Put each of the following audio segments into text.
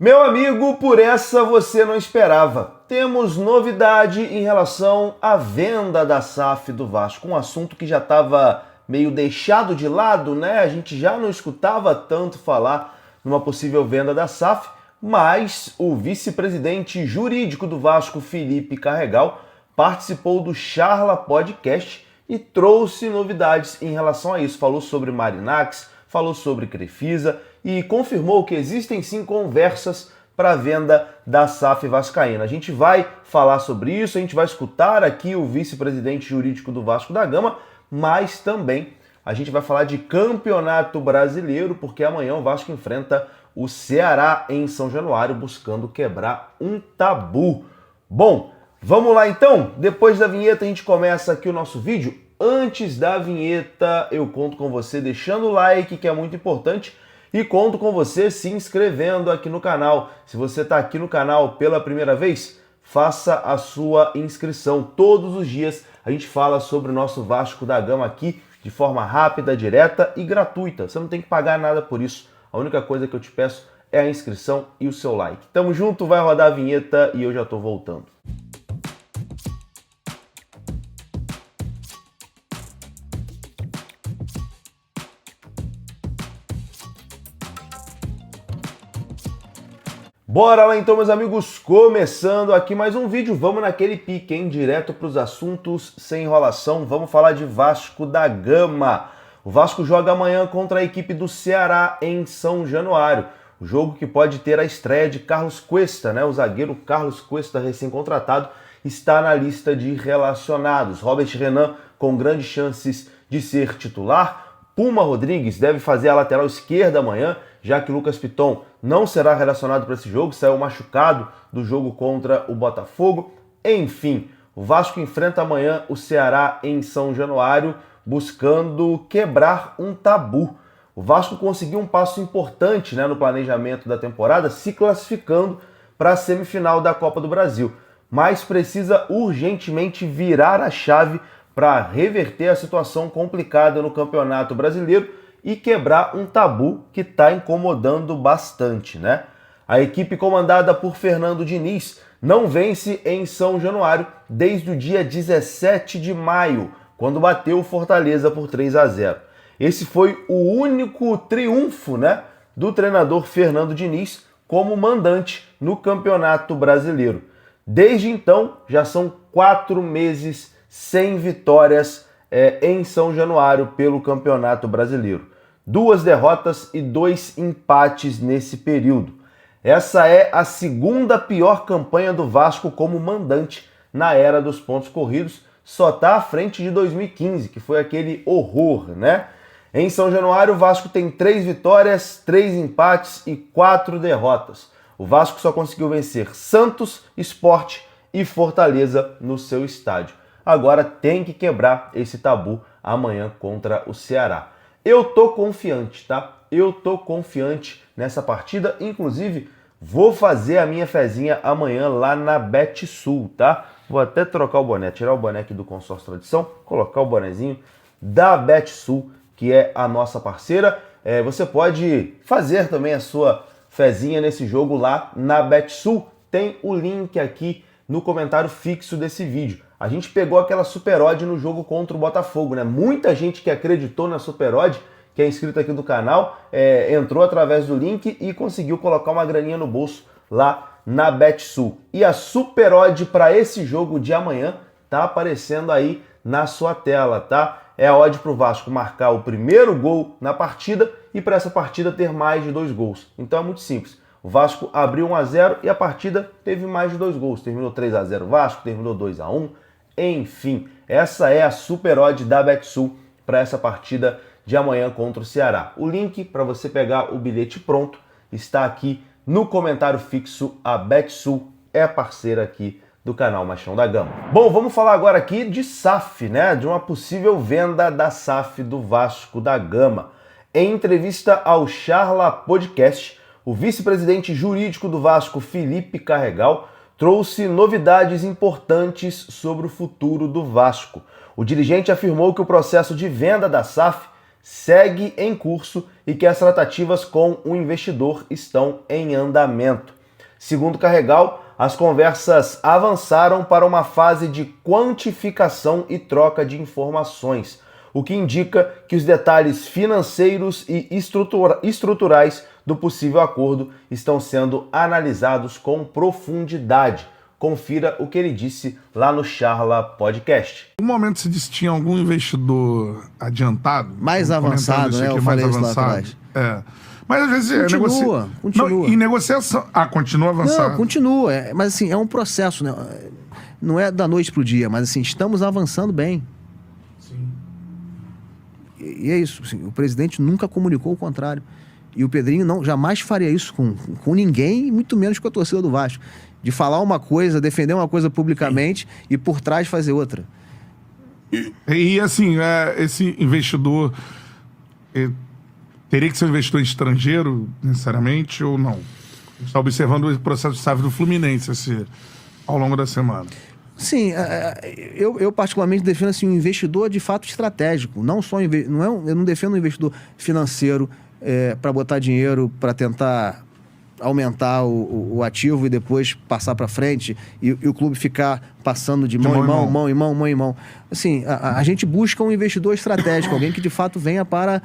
Meu amigo, por essa você não esperava. Temos novidade em relação à venda da SAF do Vasco, um assunto que já estava meio deixado de lado, né? A gente já não escutava tanto falar numa possível venda da SAF, mas o vice-presidente jurídico do Vasco, Felipe Carregal, participou do Charla Podcast e trouxe novidades em relação a isso. Falou sobre Marinax, falou sobre Crefisa e confirmou que existem sim conversas para a venda da SAF vascaína. A gente vai falar sobre isso, a gente vai escutar aqui o vice-presidente jurídico do Vasco da Gama, mas também a gente vai falar de Campeonato Brasileiro, porque amanhã o Vasco enfrenta o Ceará em São Januário, buscando quebrar um tabu. Bom, vamos lá então? Depois da vinheta a gente começa aqui o nosso vídeo. Antes da vinheta, eu conto com você deixando o like, que é muito importante, e conto com você se inscrevendo aqui no canal. Se você está aqui no canal pela primeira vez, faça a sua inscrição. Todos os dias a gente fala sobre o nosso Vasco da Gama aqui de forma rápida, direta e gratuita. Você não tem que pagar nada por isso. A única coisa que eu te peço é a inscrição e o seu like. Tamo junto, vai rodar a vinheta e eu já tô voltando. Bora lá então, meus amigos, começando aqui mais um vídeo. Vamos naquele pique, hein? Direto para os assuntos, sem enrolação. Vamos falar de Vasco da Gama. O Vasco joga amanhã contra a equipe do Ceará em São Januário. O jogo que pode ter a estreia de Carlos Cuesta, né? O zagueiro Carlos Cuesta, recém-contratado, está na lista de relacionados. Robert Renan com grandes chances de ser titular. Puma Rodrigues deve fazer a lateral esquerda amanhã, já que Lucas Piton não será relacionado para esse jogo, saiu machucado do jogo contra o Botafogo. Enfim, o Vasco enfrenta amanhã o Ceará em São Januário, buscando quebrar um tabu. O Vasco conseguiu um passo importante, né, no planejamento da temporada, se classificando para a semifinal da Copa do Brasil, mas precisa urgentemente virar a chave para reverter a situação complicada no Campeonato Brasileiro e quebrar um tabu que está incomodando bastante, né? A equipe comandada por Fernando Diniz não vence em São Januário desde o dia 17 de maio, quando bateu o Fortaleza por 3-0. Esse foi o único triunfo, né, do treinador Fernando Diniz como mandante no Campeonato Brasileiro. Desde então, já são 4 meses sem vitórias em São Januário pelo Campeonato Brasileiro. 2 derrotas e 2 empates nesse período. Essa é a segunda pior campanha do Vasco como mandante na era dos pontos corridos, só está à frente de 2015, que foi aquele horror, né? Em São Januário, o Vasco tem 3 vitórias, 3 empates e 4 derrotas. O Vasco só conseguiu vencer Santos, Sport e Fortaleza no seu estádio. Agora tem que quebrar esse tabu amanhã contra o Ceará. Eu tô confiante, tá? Eu tô confiante nessa partida. Inclusive, vou fazer a minha fezinha amanhã lá na BetSul, tá? Vou até trocar o boné, tirar o boné aqui do Consórcio Tradição, colocar o bonezinho da BetSul, que é a nossa parceira. Você pode fazer também a sua fezinha nesse jogo lá na BetSul. Tem o link aqui no comentário fixo desse vídeo. A gente pegou aquela super odd no jogo contra o Botafogo, né? Muita gente que acreditou na super odd, que é inscrito aqui do canal, entrou através do link e conseguiu colocar uma graninha no bolso lá na BetSul. E a super odd para esse jogo de amanhã tá aparecendo aí na sua tela, tá? É a odd para o Vasco marcar o primeiro gol na partida e para essa partida ter mais de 2 gols. Então é muito simples. O Vasco abriu 1-0 e a partida teve mais de 2 gols. Terminou 3-0 o Vasco, terminou 2-1. Enfim, essa é a super odd da BetSul para essa partida de amanhã contra o Ceará. O link para você pegar o bilhete pronto está aqui no comentário fixo. A BetSul é parceira aqui do canal Machão da Gama. Bom, vamos falar agora aqui de SAF, né? De uma possível venda da SAF do Vasco da Gama. Em entrevista ao Charla Podcast, o vice-presidente jurídico do Vasco, Felipe Carregal, trouxe novidades importantes sobre o futuro do Vasco. O dirigente afirmou que o processo de venda da SAF segue em curso e que as tratativas com o investidor estão em andamento. Segundo Carregal, as conversas avançaram para uma fase de quantificação e troca de informações, o que indica que os detalhes financeiros e estruturais do possível acordo estão sendo analisados com profundidade. Confira o que ele disse lá no Charla Podcast. No momento se disse que tinha algum investidor adiantado. Mais avançado, né? Eu falei isso lá atrás. Mas às vezes continua. Não, em negociação. Continua avançado. Não, continua. Mas assim, é um processo, né? Não é da noite pro dia, mas assim, estamos avançando bem. Sim. E é isso. Assim, o presidente nunca comunicou o contrário. E o Pedrinho jamais faria isso com ninguém, muito menos com a torcida do Vasco. De falar uma coisa, defender uma coisa publicamente e por trás fazer outra. E assim, esse investidor teria que ser um investidor estrangeiro, necessariamente, ou não? A gente está observando o processo de SAF do Fluminense ao longo da semana. Sim, eu particularmente defendo assim, um investidor de fato estratégico. Não só eu não defendo um investidor financeiro para botar dinheiro, para tentar aumentar o ativo e depois passar para frente e o clube ficar passando de mão em mão. Assim, a gente busca um investidor estratégico, alguém que de fato venha para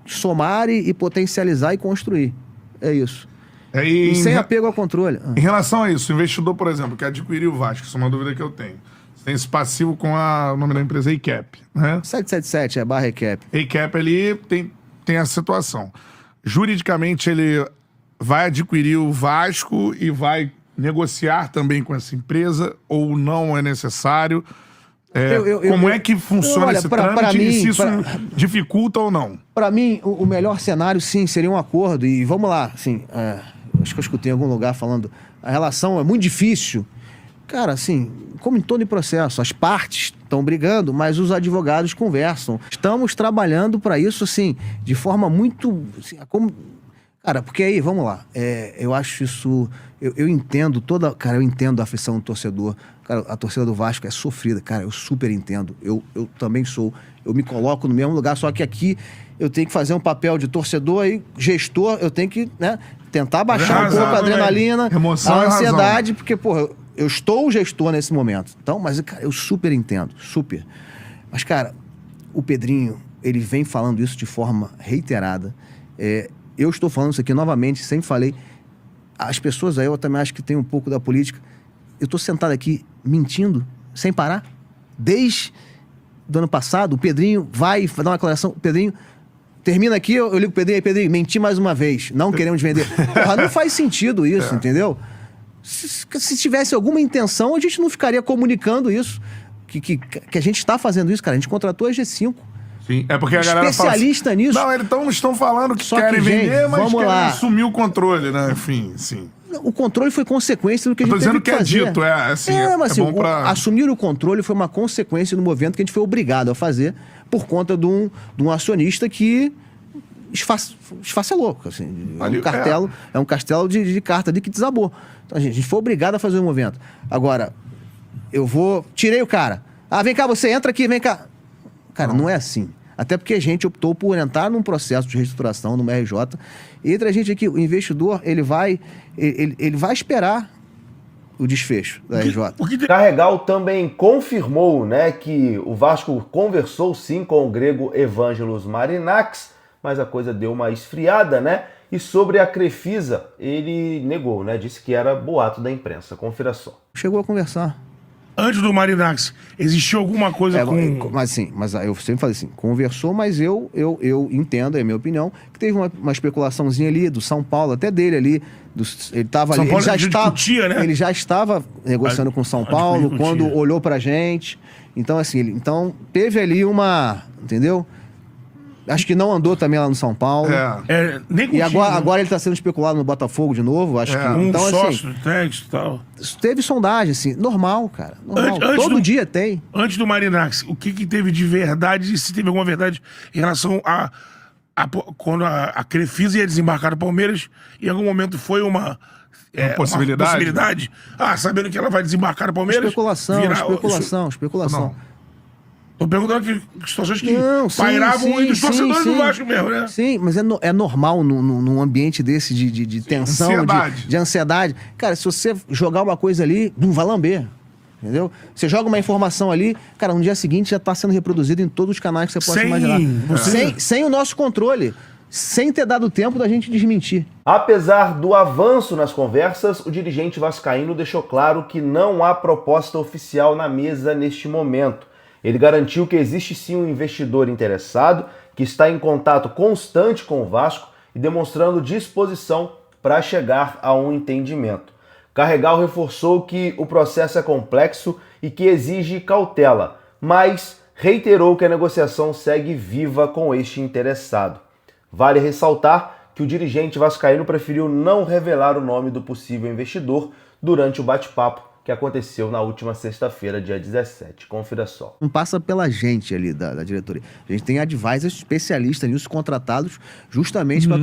somar e potencializar e construir. É isso. E sem apego ao controle. Em relação a isso, o investidor, por exemplo, que adquiriu o Vasco, isso é uma dúvida que eu tenho. Você tem esse passivo com o nome da empresa EICAP, né? 777, barra EICAP. EICAP ali tem essa situação. Juridicamente, ele vai adquirir o Vasco e vai negociar também com essa empresa ou não é necessário? Como é que funciona esse trâmite e se isso dificulta ou não? Para mim, o melhor cenário, sim, seria um acordo. E vamos lá, assim, acho que eu escutei em algum lugar falando, a relação é muito difícil. Cara, assim, como em todo processo, as partes estão brigando, mas os advogados conversam. Estamos trabalhando para isso, assim, de forma muito... Assim, cara, porque aí, vamos lá, eu acho isso... Eu entendo Cara, eu entendo a aflição do torcedor. Cara, a torcida do Vasco é sofrida. Cara, eu super entendo. Eu também sou. Eu me coloco no mesmo lugar, só que aqui eu tenho que fazer um papel de torcedor e gestor, eu tenho que, né, tentar baixar um pouco a adrenalina, a ansiedade, porque, porra, eu estou o gestor nesse momento. Então, mas, cara, eu super entendo, super. Mas, cara, o Pedrinho, ele vem falando isso de forma reiterada. Eu estou falando isso aqui novamente, sempre falei. As pessoas aí, eu também acho que tem um pouco da política. Eu estou sentado aqui mentindo, sem parar. Desde do ano passado, o Pedrinho vai dar uma declaração. O Pedrinho termina aqui, eu ligo pro Pedrinho, Pedrinho, menti mais uma vez, não queremos vender. Porra, não faz sentido isso, entendeu? Se tivesse alguma intenção, a gente não ficaria comunicando isso. Que a gente está fazendo isso, cara. A gente contratou a G5. Sim, é porque a galera especialista fala assim, nisso. Não, eles estão falando que Só querem vender, gente, mas querem lá. assumir o controle, né? Enfim, sim. O controle foi consequência do que a gente teve que fazer. Tô dizendo que é dito, mas assim, bom pra... assumir o controle foi uma consequência do movimento que a gente foi obrigado a fazer por conta de um acionista que esfacelou. Assim, é um castelo de carta ali que desabou. Então a gente foi obrigado a fazer o movimento. Agora, tirei o cara. Vem cá, você entra aqui, vem cá. Cara, não é assim. Até porque a gente optou por entrar num processo de reestruturação no RJ. E entre a gente aqui, o investidor, ele vai esperar o desfecho da RJ. Carregal também confirmou, né, que o Vasco conversou sim com o grego Evangelos Marinax, mas a coisa deu uma esfriada, né? E sobre a Crefisa, ele negou, né? Disse que era boato da imprensa. Confira só. Chegou a conversar. Antes do Marinax, existiu alguma coisa com... Mas eu sempre falei assim, conversou, mas eu entendo, é a minha opinião, que teve uma especulaçãozinha ali do São Paulo, até dele ali, ele estava ali, ele já estava negociando com o São Paulo, quando olhou pra gente, então assim, teve ali entendeu? Acho que não andou também lá no São Paulo. Nem contigo, e agora ele está sendo especulado no Botafogo de novo. Acho que. Um então, sócio assim, do técnico e tal. Teve sondagem, assim, normal, cara. Normal. Todo dia tem. Antes do Marinax, o que teve de verdade, se teve alguma verdade em relação quando a Crefisa ia desembarcar no Palmeiras, em algum momento foi uma possibilidade? Sabendo que ela vai desembarcar no Palmeiras? Especulação. Tô perguntando aqui situações que Não, pairavam entre os torcedores do Vasco mesmo, né? Sim, mas é normal num ambiente desse de tensão, Ansiedade. de ansiedade. Cara, se você jogar uma coisa ali, não vai lamber. Entendeu? Você joga uma informação ali, cara, no dia seguinte já tá sendo reproduzido em todos os canais que você possa imaginar. Sem o nosso controle. Sem ter dado tempo da gente desmentir. Apesar do avanço nas conversas, o dirigente vascaíno deixou claro que não há proposta oficial na mesa neste momento. Ele garantiu que existe sim um investidor interessado, que está em contato constante com o Vasco e demonstrando disposição para chegar a um entendimento. Carregal reforçou que o processo é complexo e que exige cautela, mas reiterou que a negociação segue viva com este interessado. Vale ressaltar que o dirigente vascaíno preferiu não revelar o nome do possível investidor durante o bate-papo que aconteceu na última sexta-feira, dia 17. Confira só. Não passa pela gente ali da diretoria. A gente tem advisors especialistas nisso contratados justamente para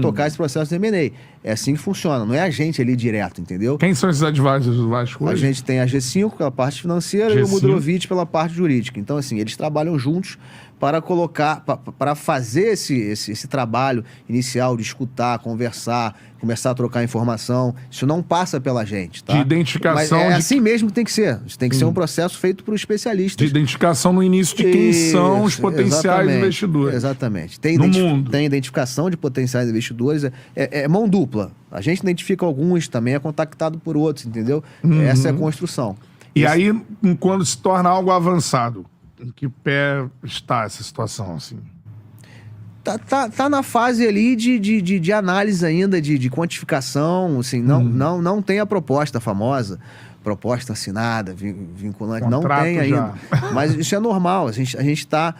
tocar esse processo de M&A. É assim que funciona, não é a gente ali direto, entendeu? Quem são esses advisors do Vasco hoje? A gente tem a G5 pela parte financeira G5. e o Mudrovic pela parte jurídica. Então, assim, eles trabalham juntos para colocar, para fazer esse trabalho inicial de escutar, conversar, começar a trocar informação. Isso não passa pela gente, tá? De identificação. Mas é assim mesmo que tem que ser. Isso tem que ser um processo feito por especialistas. De identificação no início de quem são os potenciais investidores. Exatamente. No mundo. Tem identificação de potenciais investidores. É mão dupla. A gente identifica alguns, também é contactado por outros, entendeu? Essa é a construção. E aí, quando se torna algo avançado, em que pé está essa situação, assim? Tá na fase ali de análise ainda, de quantificação, assim, não tem a proposta famosa, proposta assinada, vinculante, Contrato não tem ainda. já. Mas isso é normal, a gente tá...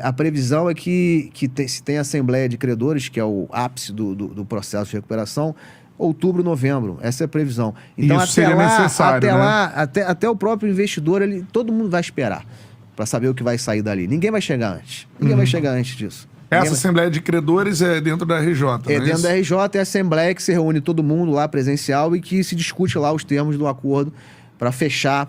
a previsão é que se tem assembleia de credores, que é o ápice do processo de recuperação, outubro, novembro. Essa é a previsão. Então, isso seria necessário, até o próprio investidor, todo mundo vai esperar para saber o que vai sair dali. Ninguém vai chegar antes. Ninguém vai chegar antes disso. Essa assembleia de credores é dentro da RJ, É dentro da RJ, é a assembleia que se reúne todo mundo lá presencial e que se discute lá os termos do acordo para fechar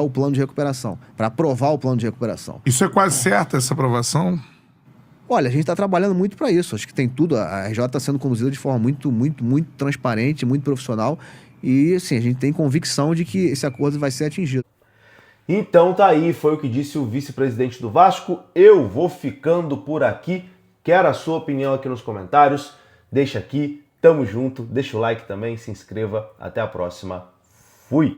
o plano de recuperação, para aprovar o plano de recuperação. Isso é quase certo, essa aprovação? Olha, a gente está trabalhando muito para isso. Acho que tem tudo. A RJ está sendo conduzida de forma muito, muito, muito transparente, muito profissional. E, assim, a gente tem convicção de que esse acordo vai ser atingido. Então tá aí, foi o que disse o vice-presidente do Vasco. Eu vou ficando por aqui. Quero a sua opinião aqui nos comentários. Deixa aqui, tamo junto. Deixa o like também, se inscreva. Até a próxima. Fui!